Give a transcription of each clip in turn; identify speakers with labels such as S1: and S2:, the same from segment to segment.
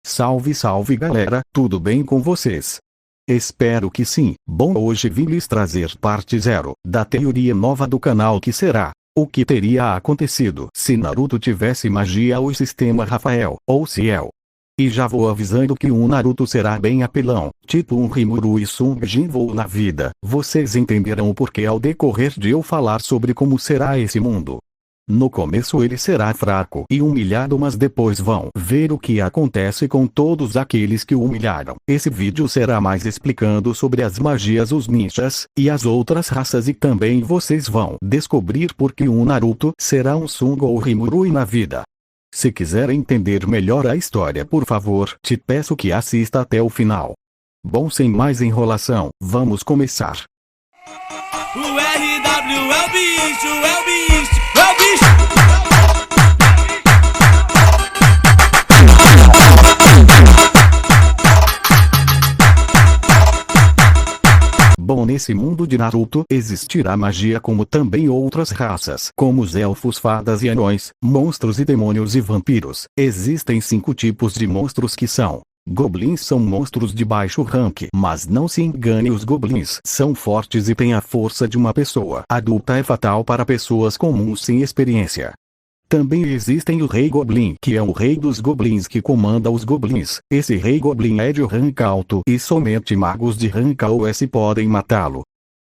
S1: Salve salve galera, tudo bem com vocês? Espero que sim. Bom, hoje vim lhes trazer parte 0 da teoria nova do canal, que será: o que teria acontecido se Naruto tivesse magia ou sistema Rafael, ou Ciel. E já vou avisando que um Naruto será bem apelão, tipo um Rimuru e Sung Jinwoo na vida. Vocês entenderão o porquê ao decorrer de eu falar sobre como será esse mundo. No começo ele será fraco e humilhado, mas depois vão ver o que acontece com todos aqueles que o humilharam. Esse vídeo será mais explicando sobre as magias, os ninjas, e as outras raças, e também vocês vão descobrir por que um Naruto será um Sung ou Rimuru na vida. Se quiser entender melhor a história, por favor, te peço que assista até o final. Bom, sem mais enrolação, vamos começar.
S2: O RW é o bicho, é o bicho, é o bicho.
S1: Bom, nesse mundo de Naruto existirá magia, como também outras raças, como os elfos, fadas e anões, monstros e demônios e vampiros. Existem 5 tipos de monstros, que são: goblins são monstros de baixo rank, mas não se engane, os goblins são fortes e têm a força de uma pessoa adulta. É fatal para pessoas comuns sem experiência. Também existem o Rei Goblin, que é o rei dos goblins, que comanda os goblins. Esse Rei Goblin é de rank alto e somente magos de rank OS podem matá-lo.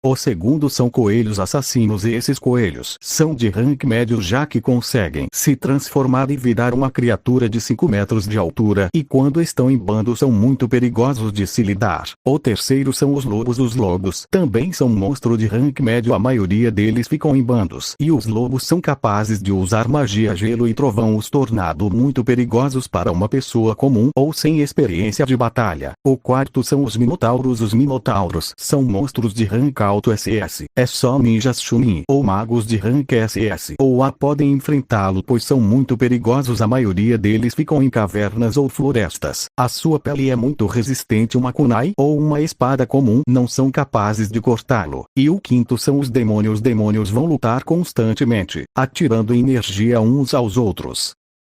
S1: O segundo são coelhos assassinos, e esses coelhos são de rank médio, já que conseguem se transformar e virar uma criatura de 5 metros de altura, e quando estão em bando são muito perigosos de se lidar. O terceiro são os lobos. Os lobos também são monstro de rank médio, a maioria deles ficam em bandos, e os lobos são capazes de usar magia gelo e trovão, os tornando muito perigosos para uma pessoa comum ou sem experiência de batalha. O quarto são os minotauros. Os minotauros são monstros de rank alto SS, é só ninjas Chunin ou magos de rank SS ou A podem enfrentá-lo, pois são muito perigosos. A maioria deles ficam em cavernas ou florestas. A sua pele é muito resistente, uma kunai ou uma espada comum não são capazes de cortá-lo. E o quinto são os demônios. Demônios vão lutar constantemente, atirando energia uns aos outros.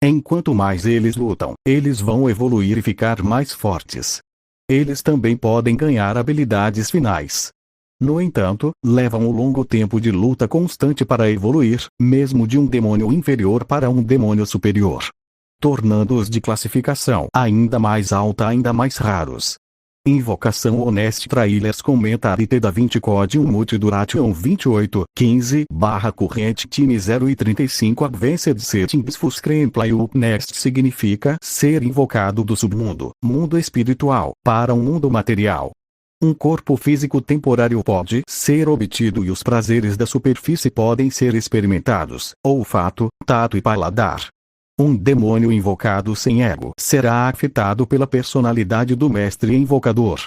S1: Enquanto mais eles lutam, eles vão evoluir e ficar mais fortes. Eles também podem ganhar habilidades finais. No entanto, levam um longo tempo de luta constante para evoluir, mesmo de um demônio inferior para um demônio superior, tornando-os de classificação ainda mais alta, ainda mais raros. Invocação Honest Trailers Comentário da 20 Code 1 Multiduration 2815/corrente time 0 e 35 Advanced Settings for Screenplay. Up Next significa ser invocado do submundo, mundo espiritual, para um mundo material. Um corpo físico temporário pode ser obtido e os prazeres da superfície podem ser experimentados: olfato, tato e paladar. Um demônio invocado sem ego será afetado pela personalidade do mestre invocador.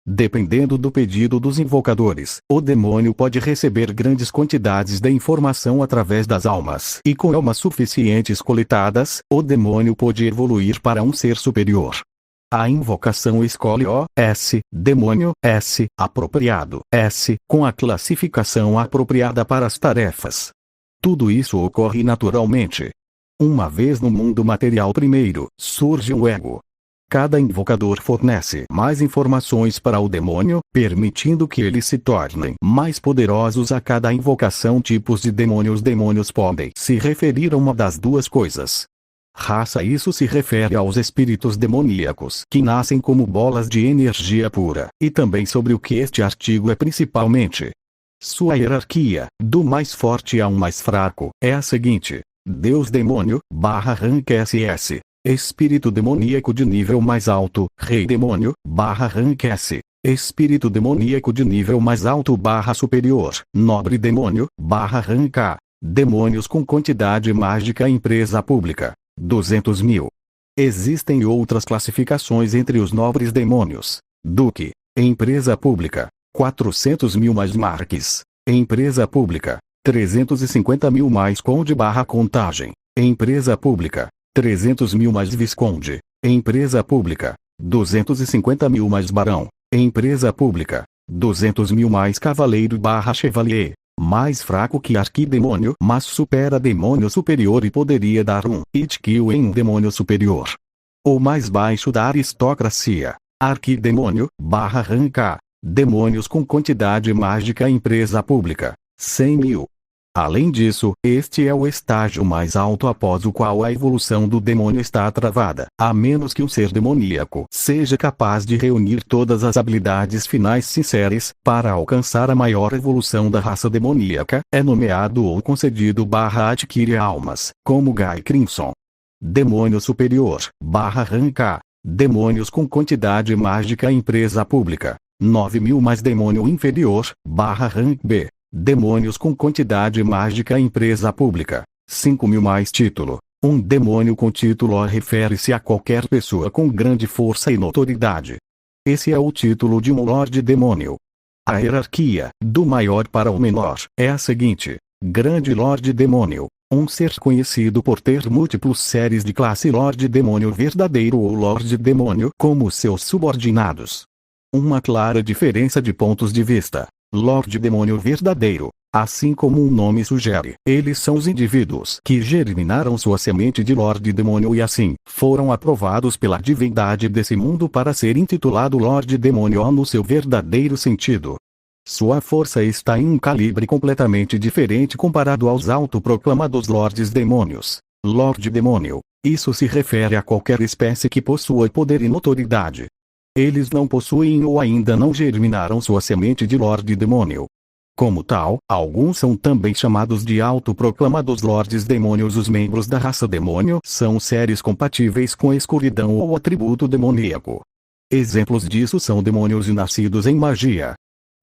S1: Dependendo do pedido dos invocadores, o demônio pode receber grandes quantidades de informação através das almas, e com almas suficientes coletadas, o demônio pode evoluir para um ser superior. A invocação escolhe o S, demônio S, apropriado S, com a classificação apropriada para as tarefas. Tudo isso ocorre naturalmente. Uma vez no mundo material, primeiro surge o ego. Cada invocador fornece mais informações para o demônio, permitindo que eles se tornem mais poderosos a cada invocação. Tipos de demônios. Demônios podem se referir a uma das duas coisas. Raça: isso se refere aos espíritos demoníacos que nascem como bolas de energia pura, e também sobre o que este artigo é principalmente. Sua hierarquia, do mais forte ao mais fraco, é a seguinte: Deus Demônio, rank SS, Espírito Demoníaco de nível mais alto, Rei Demônio, rank S, Espírito Demoníaco de nível mais alto superior, Nobre Demônio, rank A, Demônios com quantidade mágica. Empresa pública, 200.000. Existem outras classificações entre os nobres demônios: Duque, empresa pública, 400.000 mais Marques, empresa pública, 350.000 mais Conde contagem, empresa pública, 300.000 mais Visconde, empresa pública, 250.000 mais Barão, empresa pública, 200.000 mais Cavaleiro Chevalier. Mais fraco que arquidemônio, mas supera demônio superior e poderia dar um hit kill em um demônio superior. o mais baixo da aristocracia. Arquidemônio, /rank. Demônios com quantidade mágica empresa pública. 100.000. Além disso, este é o estágio mais alto após o qual a evolução do demônio está travada, a menos que um ser demoníaco seja capaz de reunir todas as habilidades finais sinceras, para alcançar a maior evolução da raça demoníaca, é nomeado ou concedido /adquire almas, como Guy Crimson. Demônio superior, /rank. Demônios com quantidade mágica empresa pública. 9.000 mais demônio inferior, /rank B. Demônios com quantidade mágica empresa pública. 5.000 mais título. Um demônio com título refere-se a qualquer pessoa com grande força e notoriedade. Esse é o título de um Lorde Demônio. A hierarquia, do maior para o menor, é a seguinte: Grande Lorde Demônio. Um ser conhecido por ter múltiplos séries de classe Lorde Demônio verdadeiro ou Lorde Demônio como seus subordinados. Uma clara diferença de pontos de vista. Lorde Demônio verdadeiro, assim como o nome sugere, eles são os indivíduos que germinaram sua semente de Lorde Demônio e assim, foram aprovados pela divindade desse mundo para ser intitulado Lorde Demônio no seu verdadeiro sentido. Sua força está em um calibre completamente diferente comparado aos autoproclamados Lordes Demônios. Lorde Demônio, isso se refere a qualquer espécie que possua poder e notoriedade. Eles não possuem ou ainda não germinaram sua semente de Lorde Demônio. Como tal, alguns são também chamados de autoproclamados Lordes Demônios. Os membros da raça Demônio são seres compatíveis com a escuridão ou atributo demoníaco. Exemplos disso são demônios nascidos em magia.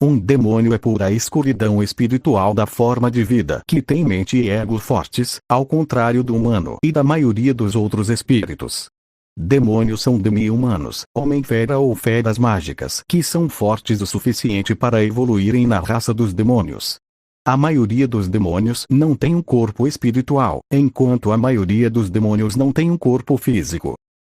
S1: Um demônio é pura escuridão espiritual da forma de vida que tem mente e ego fortes, ao contrário do humano e da maioria dos outros espíritos. Demônios são demi-humanos, homem-fera ou feras mágicas que são fortes o suficiente para evoluírem na raça dos demônios. A maioria dos demônios não tem um corpo espiritual, enquanto a maioria dos demônios não tem um corpo físico.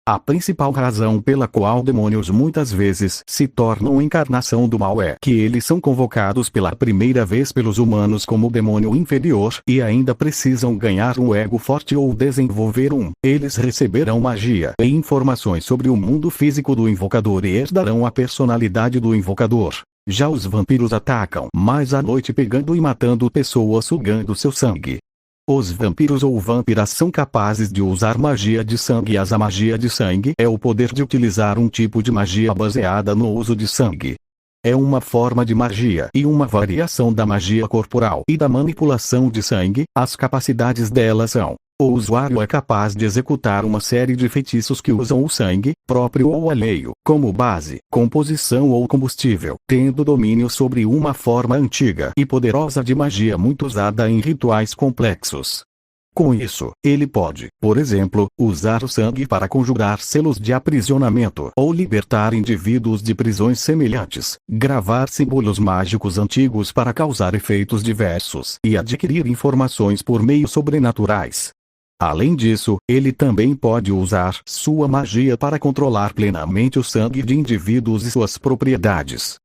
S1: A principal razão pela qual demônios muitas vezes se tornam encarnação do mal é que eles são convocados pela primeira vez pelos humanos como demônio inferior e ainda precisam ganhar um ego forte ou desenvolver um. Eles receberão magia e informações sobre o mundo físico do invocador e herdarão a personalidade do invocador. Já os vampiros atacam mais à noite pegando e matando pessoas sugando seu sangue. Os vampiros ou vampiras são capazes de usar magia de sangue. A magia de sangue é o poder de utilizar um tipo de magia baseada no uso de sangue. É uma forma de magia e uma variação da magia corporal e da manipulação de sangue. As capacidades dela são: o usuário é capaz de executar uma série de feitiços que usam o sangue, próprio ou alheio, como base, composição ou combustível, tendo domínio sobre uma forma antiga e poderosa de magia muito usada em rituais complexos. Com isso, ele pode, por exemplo, usar o sangue para conjurar selos de aprisionamento ou libertar indivíduos de prisões semelhantes, gravar símbolos mágicos antigos para causar efeitos diversos e adquirir informações por meios sobrenaturais. Além disso, ele também pode usar sua magia para controlar plenamente o sangue de indivíduos e suas propriedades.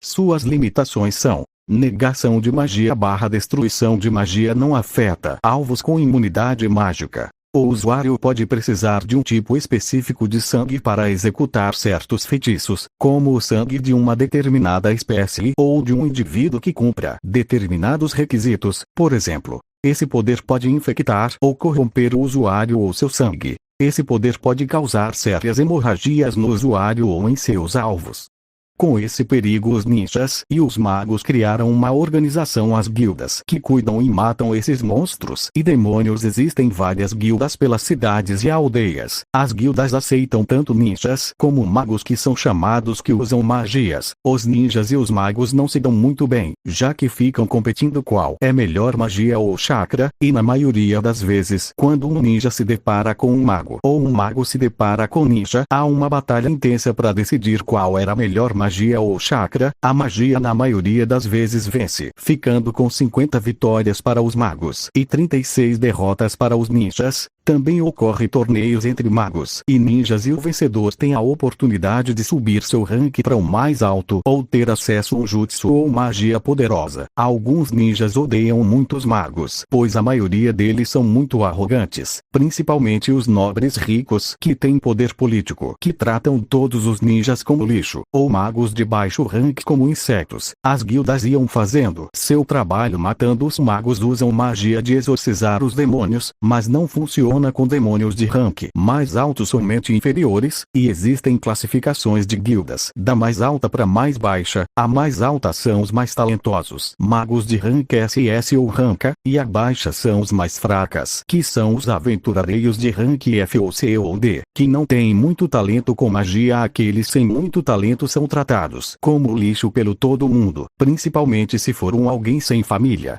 S1: Suas limitações são: negação de magia / destruição de magia não afeta alvos com imunidade mágica. O usuário pode precisar de um tipo específico de sangue para executar certos feitiços, como o sangue de uma determinada espécie ou de um indivíduo que cumpra determinados requisitos, por exemplo. Esse poder pode infectar ou corromper o usuário ou seu sangue. Esse poder pode causar sérias hemorragias no usuário ou em seus alvos. Com esse perigo, os ninjas e os magos criaram uma organização, as guildas, que cuidam e matam esses monstros e demônios. Existem várias guildas pelas cidades e aldeias. As guildas aceitam tanto ninjas como magos que são chamados que usam magias. Os ninjas e os magos não se dão muito bem, já que ficam competindo qual é melhor magia ou chakra, e na maioria das vezes, quando um ninja se depara com um mago ou um mago se depara com ninja, há uma batalha intensa para decidir qual era a melhor magia ou chakra. A magia na maioria das vezes vence, ficando com 50 vitórias para os magos e 36 derrotas para os ninjas. Também ocorre torneios entre magos e ninjas e o vencedor tem a oportunidade de subir seu rank para o mais alto ou ter acesso a um jutsu ou magia poderosa. Alguns ninjas odeiam muitos magos, pois a maioria deles são muito arrogantes, principalmente os nobres ricos que têm poder político, que tratam todos os ninjas como lixo, ou magos de baixo rank como insetos. As guildas iam fazendo seu trabalho matando os magos, usam magia de exorcizar os demônios, mas não funciona com demônios de rank mais alto, somente inferiores, e existem classificações de guildas, da mais alta para mais baixa. A mais alta são os mais talentosos, magos de rank SS ou rank, e a baixa são os mais fracas, que são os aventureiros de rank F ou C ou D, que não têm muito talento com magia. Aqueles sem muito talento são tratados como lixo pelo todo mundo, principalmente se for alguém sem família.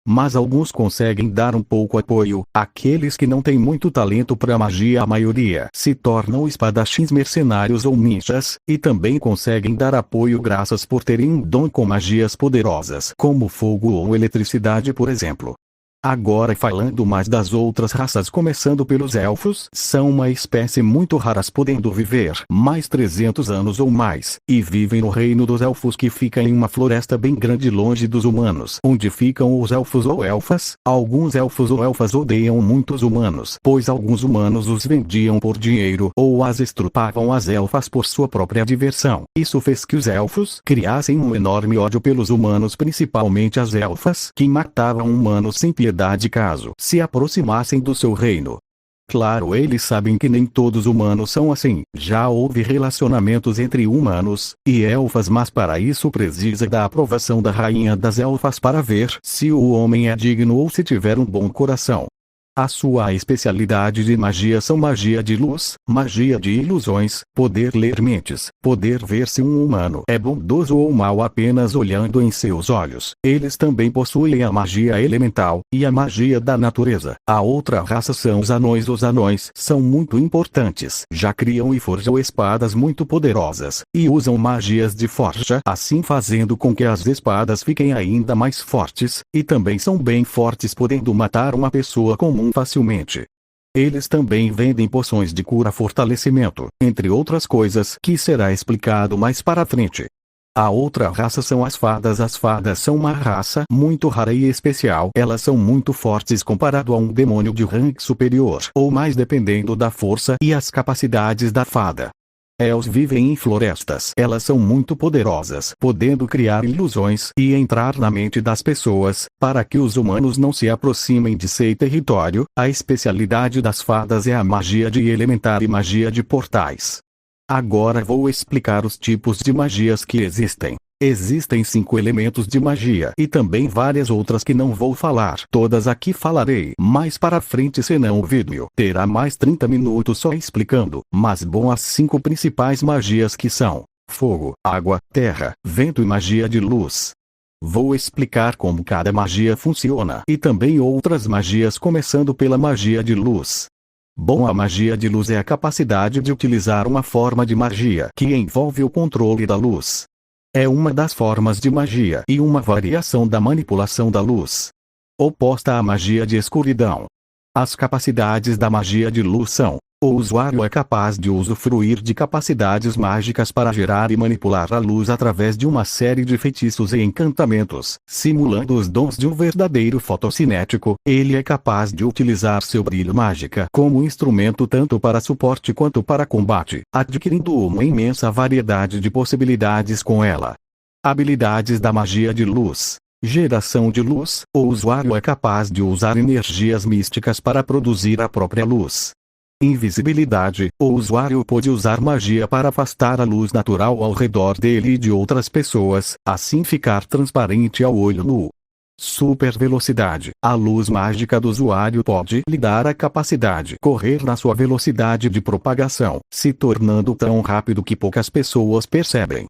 S1: Mas alguns conseguem dar um pouco apoio. Aqueles que não têm muito talento para magia, a maioria se tornam espadachins mercenários ou ninjas, e também conseguem dar apoio graças por terem um dom com magias poderosas, como fogo ou eletricidade, por exemplo. Agora, falando mais das outras raças, começando pelos elfos, são uma espécie muito rara, podendo viver mais 300 anos ou mais, e vivem no reino dos elfos, que fica em uma floresta bem grande longe dos humanos. Onde ficam os elfos ou elfas? Alguns elfos ou elfas odeiam muitos humanos, pois alguns humanos os vendiam por dinheiro ou as estrupavam as elfas por sua própria diversão. Isso fez que os elfos criassem um enorme ódio pelos humanos, principalmente as elfas, que matavam humanos sem piedade caso se aproximassem do seu reino. Claro, eles sabem que nem todos humanos são assim. Já houve relacionamentos entre humanos e elfas, mas para isso precisa da aprovação da rainha das elfas para ver se o homem é digno ou se tiver um bom coração. A sua especialidade de magia são magia de luz, magia de ilusões, poder ler mentes, poder ver se um humano é bondoso ou mau apenas olhando em seus olhos. Eles também possuem a magia elemental e a magia da natureza. A outra raça são os anões. Os anões são muito importantes. Já criam e forjam espadas muito poderosas, e usam magias de forja, assim fazendo com que as espadas fiquem ainda mais fortes, e também são bem fortes, podendo matar uma pessoa comum facilmente. Eles também vendem poções de cura, fortalecimento, entre outras coisas que será explicado mais para frente. A outra raça são as fadas. As fadas são uma raça muito rara e especial. Elas são muito fortes comparado a um demônio de rank superior ou mais, dependendo da força e as capacidades da fada. Elas vivem em florestas. Elas são muito poderosas, podendo criar ilusões e entrar na mente das pessoas, para que os humanos não se aproximem de seu território. A especialidade das fadas é a magia de elementar e magia de portais. Agora vou explicar os tipos de magias que existem. Existem 5 elementos de magia e também várias outras que não vou falar. Todas aqui falarei mais para frente, senão o vídeo terá mais 30 minutos só explicando. Mas bom, as 5 principais magias, que são fogo, água, terra, vento e magia de luz. Vou explicar como cada magia funciona e também outras magias, começando pela magia de luz. Bom, a magia de luz é a capacidade de utilizar uma forma de magia que envolve o controle da luz. É uma das formas de magia e uma variação da manipulação da luz. Oposta à magia de escuridão. As capacidades da magia de luz são: o usuário é capaz de usufruir de capacidades mágicas para gerar e manipular a luz através de uma série de feitiços e encantamentos, simulando os dons de um verdadeiro fotocinético. Ele é capaz de utilizar seu brilho mágica como instrumento tanto para suporte quanto para combate, adquirindo uma imensa variedade de possibilidades com ela. Habilidades da magia de luz. Geração de luz. O usuário é capaz de usar energias místicas para produzir a própria luz. Invisibilidade. O usuário pode usar magia para afastar a luz natural ao redor dele e de outras pessoas, assim ficar transparente ao olho nu. Super velocidade. A luz mágica do usuário pode lhe dar a capacidade de correr na sua velocidade de propagação, se tornando tão rápido que poucas pessoas percebem.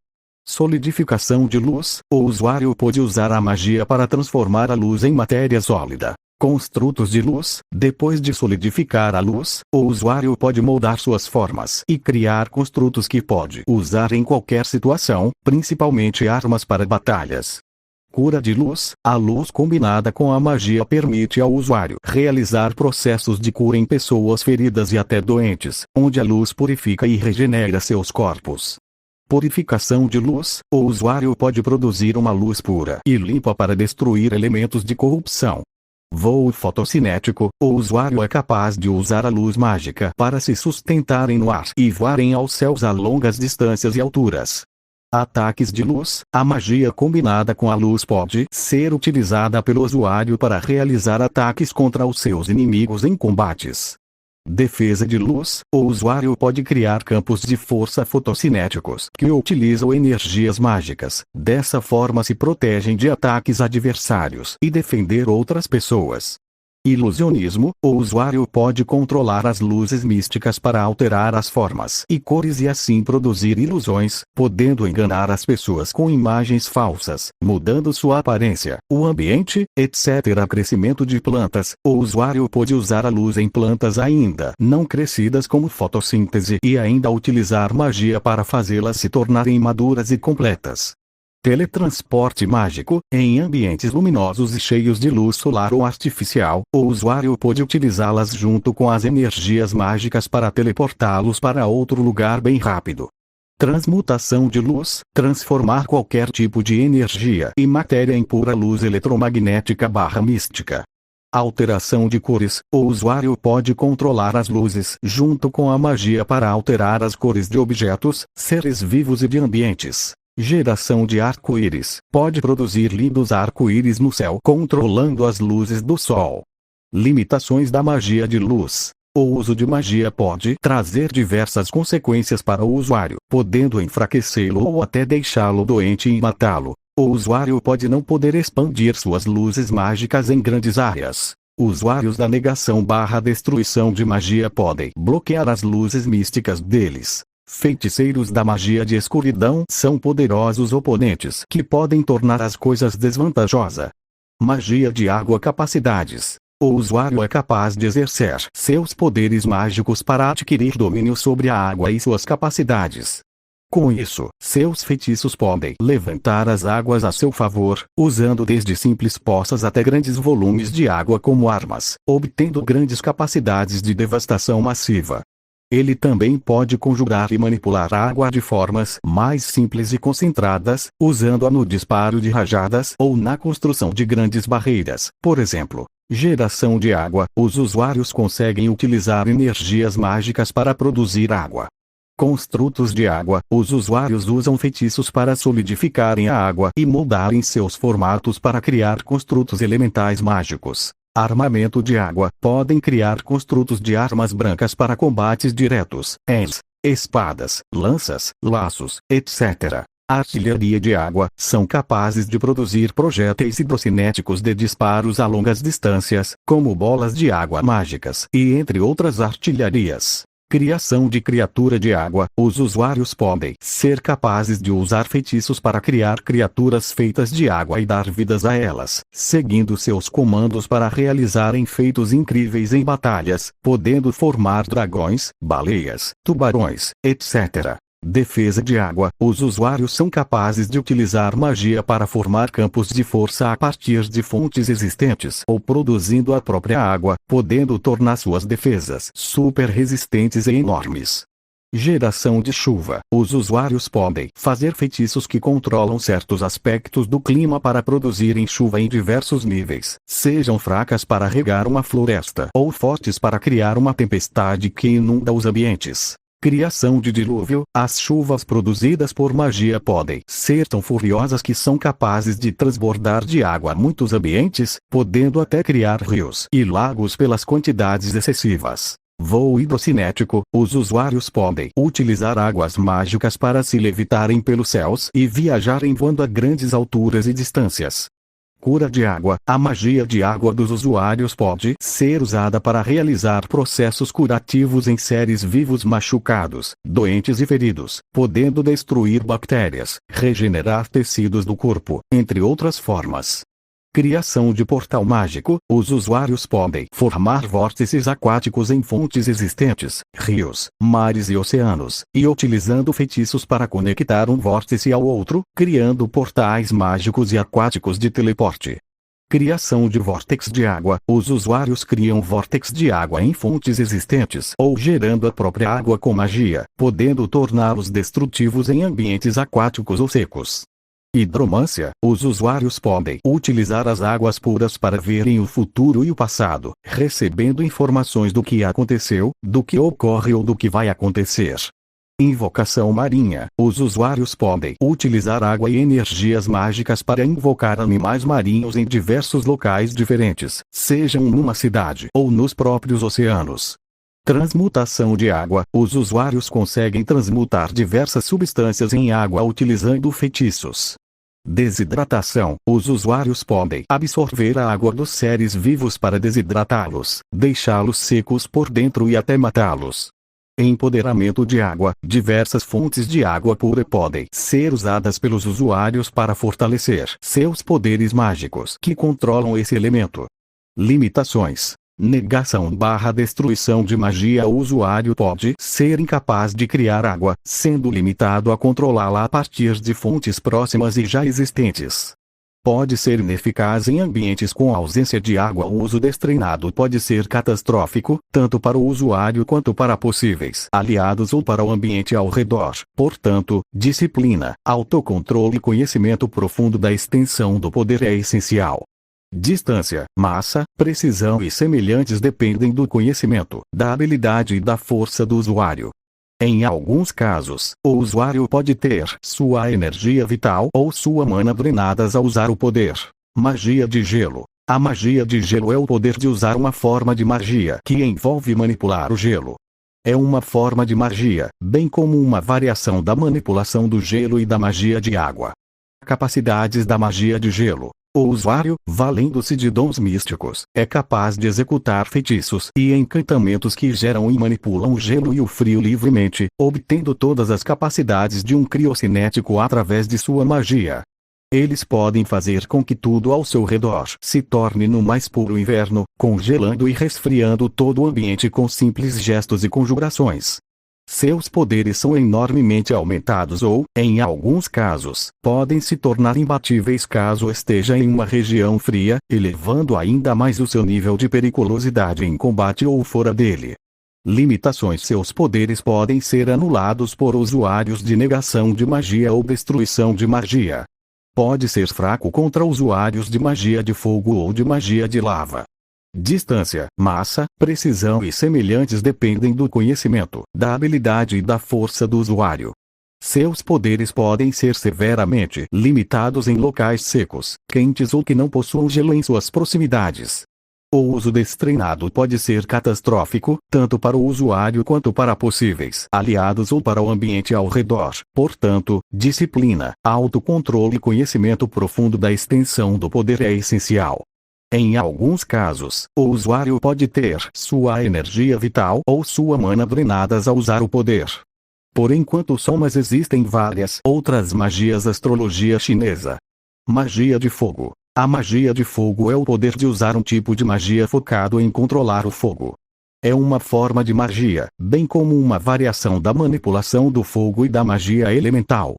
S1: Solidificação de luz. O usuário pode usar a magia para transformar a luz em matéria sólida. Construtos de luz. Depois de solidificar a luz, o usuário pode moldar suas formas e criar construtos que pode usar em qualquer situação, principalmente armas para batalhas. Cura de luz. A luz combinada com a magia permite ao usuário realizar processos de cura em pessoas feridas e até doentes, onde a luz purifica e regenera seus corpos. Purificação de luz. O usuário pode produzir uma luz pura e limpa para destruir elementos de corrupção. Voo fotocinético. O usuário é capaz de usar a luz mágica para se sustentarem no ar e voarem aos céus a longas distâncias e alturas. Ataques de luz. A magia combinada com a luz pode ser utilizada pelo usuário para realizar ataques contra os seus inimigos em combates. Defesa de luz. O usuário pode criar campos de força fotocinéticos que utilizam energias mágicas. Dessa forma se protegem de ataques adversários e defender outras pessoas. Ilusionismo. O usuário pode controlar as luzes místicas para alterar as formas e cores e assim produzir ilusões, podendo enganar as pessoas com imagens falsas, mudando sua aparência, o ambiente, etc. Crescimento de plantas. O usuário pode usar a luz em plantas ainda não crescidas como fotossíntese e ainda utilizar magia para fazê-las se tornarem maduras e completas. Teletransporte mágico. Em ambientes luminosos e cheios de luz solar ou artificial, o usuário pode utilizá-las junto com as energias mágicas para teleportá-los para outro lugar bem rápido. Transmutação de luz. Transformar qualquer tipo de energia e matéria em pura luz eletromagnética/mística. Alteração de cores. O usuário pode controlar as luzes junto com a magia para alterar as cores de objetos, seres vivos e de ambientes. Geração de arco-íris. Pode produzir lindos arco-íris no céu controlando as luzes do sol. Limitações da magia de luz. O uso de magia pode trazer diversas consequências para o usuário, podendo enfraquecê-lo ou até deixá-lo doente e matá-lo. O usuário pode não poder expandir suas luzes mágicas em grandes áreas. Usuários da negação/destruição de magia podem bloquear as luzes místicas deles. Feiticeiros da magia de escuridão são poderosos oponentes que podem tornar as coisas desvantajosas. Magia de água. Capacidades. O usuário é capaz de exercer seus poderes mágicos para adquirir domínio sobre a água e suas capacidades. Com isso, seus feitiços podem levantar as águas a seu favor, usando desde simples poças até grandes volumes de água como armas, obtendo grandes capacidades de devastação massiva. Ele também pode conjurar e manipular a água de formas mais simples e concentradas, usando-a no disparo de rajadas ou na construção de grandes barreiras. Por exemplo, geração de água. Os usuários conseguem utilizar energias mágicas para produzir água. Construtos de água. Os usuários usam feitiços para solidificarem a água e moldarem seus formatos para criar construtos elementais mágicos. Armamento de água. Podem criar construtos de armas brancas para combates diretos, espadas, lanças, laços, etc. Artilharia de água. São capazes de produzir projéteis hidrocinéticos de disparos a longas distâncias, como bolas de água mágicas, e entre outras artilharias. Criação de criatura de água. Os usuários podem ser capazes de usar feitiços para criar criaturas feitas de água e dar vidas a elas, seguindo seus comandos para realizarem feitos incríveis em batalhas, podendo formar dragões, baleias, tubarões, etc. Defesa de água. Os usuários são capazes de utilizar magia para formar campos de força a partir de fontes existentes ou produzindo a própria água, podendo tornar suas defesas super resistentes e enormes. Geração de chuva. Os usuários podem fazer feitiços que controlam certos aspectos do clima para produzirem chuva em diversos níveis, sejam fracas para regar uma floresta ou fortes para criar uma tempestade que inunda os ambientes. Criação de dilúvio. As chuvas produzidas por magia podem ser tão furiosas que são capazes de transbordar de água muitos ambientes, podendo até criar rios e lagos pelas quantidades excessivas. Voo hidrocinético. Os usuários podem utilizar águas mágicas para se levitarem pelos céus e viajarem voando a grandes alturas e distâncias. Cura de água. A magia de água dos usuários pode ser usada para realizar processos curativos em seres vivos machucados, doentes e feridos, podendo destruir bactérias, regenerar tecidos do corpo, entre outras formas. Criação de portal mágico. Os usuários podem formar vórtices aquáticos em fontes existentes, rios, mares e oceanos, e utilizando feitiços para conectar um vórtice ao outro, criando portais mágicos e aquáticos de teleporte. Criação de vórtex de água. Os usuários criam vórtex de água em fontes existentes ou gerando a própria água com magia, podendo torná-los destrutivos em ambientes aquáticos ou secos. Hidromância. Os usuários podem utilizar as águas puras para verem o futuro e o passado, recebendo informações do que aconteceu, do que ocorre ou do que vai acontecer. Invocação marinha. Os usuários podem utilizar água e energias mágicas para invocar animais marinhos em diversos locais diferentes, sejam numa cidade ou nos próprios oceanos. Transmutação de água. Os usuários conseguem transmutar diversas substâncias em água utilizando feitiços. Desidratação. Os usuários podem absorver a água dos seres vivos para desidratá-los, deixá-los secos por dentro e até matá-los. Empoderamento de água. Diversas fontes de água pura podem ser usadas pelos usuários para fortalecer seus poderes mágicos que controlam esse elemento. Limitações. Negação/destruição de magia. O usuário pode ser incapaz de criar água, sendo limitado a controlá-la a partir de fontes próximas e já existentes. Pode ser ineficaz em ambientes com ausência de água. O uso destreinado pode ser catastrófico, tanto para o usuário quanto para possíveis aliados ou para o ambiente ao redor. Portanto, disciplina, autocontrole e conhecimento profundo da extensão do poder é essencial. Distância, massa, precisão e semelhantes dependem do conhecimento, da habilidade e da força do usuário. Em alguns casos, o usuário pode ter sua energia vital ou sua mana drenadas ao usar o poder. Magia de gelo. A magia de gelo é o poder de usar uma forma de magia que envolve manipular o gelo. É uma forma de magia, bem como uma variação da manipulação do gelo e da magia de água. Capacidades da magia de gelo. O usuário, valendo-se de dons místicos, é capaz de executar feitiços e encantamentos que geram e manipulam o gelo e o frio livremente, obtendo todas as capacidades de um criocinético através de sua magia. Eles podem fazer com que tudo ao seu redor se torne no mais puro inverno, congelando e resfriando todo o ambiente com simples gestos e conjurações. Seus poderes são enormemente aumentados ou, em alguns casos, podem se tornar imbatíveis caso esteja em uma região fria, elevando ainda mais o seu nível de periculosidade em combate ou fora dele. Limitações. Seus poderes podem ser anulados por usuários de negação de magia ou destruição de magia. Pode ser fraco contra usuários de magia de fogo ou de magia de lava. Distância, massa, precisão e semelhantes dependem do conhecimento, da habilidade e da força do usuário. Seus poderes podem ser severamente limitados em locais secos, quentes ou que não possuam gelo em suas proximidades. O uso destreinado pode ser catastrófico, tanto para o usuário quanto para possíveis aliados ou para o ambiente ao redor. Portanto, disciplina, autocontrole e conhecimento profundo da extensão do poder é essencial. Em alguns casos, o usuário pode ter sua energia vital ou sua mana drenadas ao usar o poder. Por enquanto mas existem várias outras magias. Astrologia chinesa. Magia de fogo. A magia de fogo é o poder de usar um tipo de magia focado em controlar o fogo. É uma forma de magia, bem como uma variação da manipulação do fogo e da magia elemental.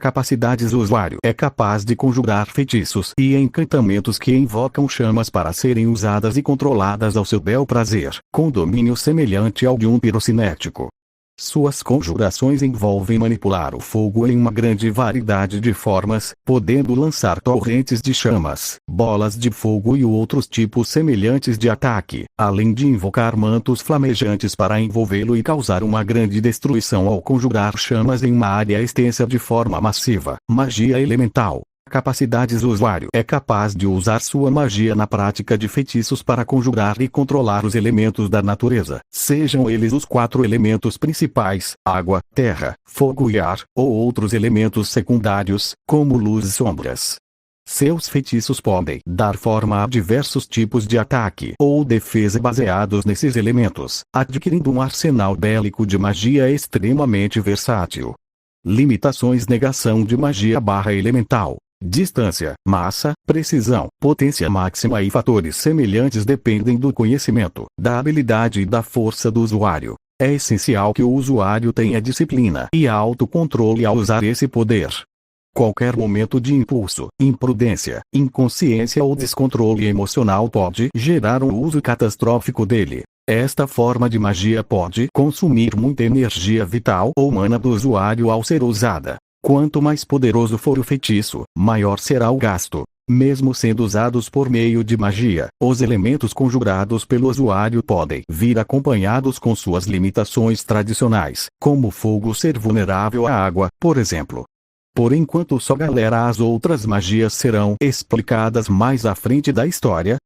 S1: Capacidades. O usuário é capaz de conjurar feitiços e encantamentos que invocam chamas para serem usadas e controladas ao seu bel prazer, com domínio semelhante ao de um pirocinético. Suas conjurações envolvem manipular o fogo em uma grande variedade de formas, podendo lançar torrentes de chamas, bolas de fogo e outros tipos semelhantes de ataque, além de invocar mantos flamejantes para envolvê-lo e causar uma grande destruição ao conjurar chamas em uma área extensa de forma massiva. Magia elemental. Capacidades. O usuário é capaz de usar sua magia na prática de feitiços para conjurar e controlar os elementos da natureza, sejam eles os 4 elementos principais, água, terra, fogo e ar, ou outros elementos secundários, como luz e sombras. Seus feitiços podem dar forma a diversos tipos de ataque ou defesa baseados nesses elementos, adquirindo um arsenal bélico de magia extremamente versátil. Limitações. Negação de magia / elemental. Distância, massa, precisão, potência máxima e fatores semelhantes dependem do conhecimento, da habilidade e da força do usuário. É essencial que o usuário tenha disciplina e autocontrole ao usar esse poder. Qualquer momento de impulso, imprudência, inconsciência ou descontrole emocional pode gerar um uso catastrófico dele. Esta forma de magia pode consumir muita energia vital ou mana do usuário ao ser usada. Quanto mais poderoso for o feitiço, maior será o gasto. Mesmo sendo usados por meio de magia, os elementos conjurados pelo usuário podem vir acompanhados com suas limitações tradicionais, como fogo ser vulnerável à água, por exemplo. Por enquanto só galera, as outras magias serão explicadas mais à frente da história.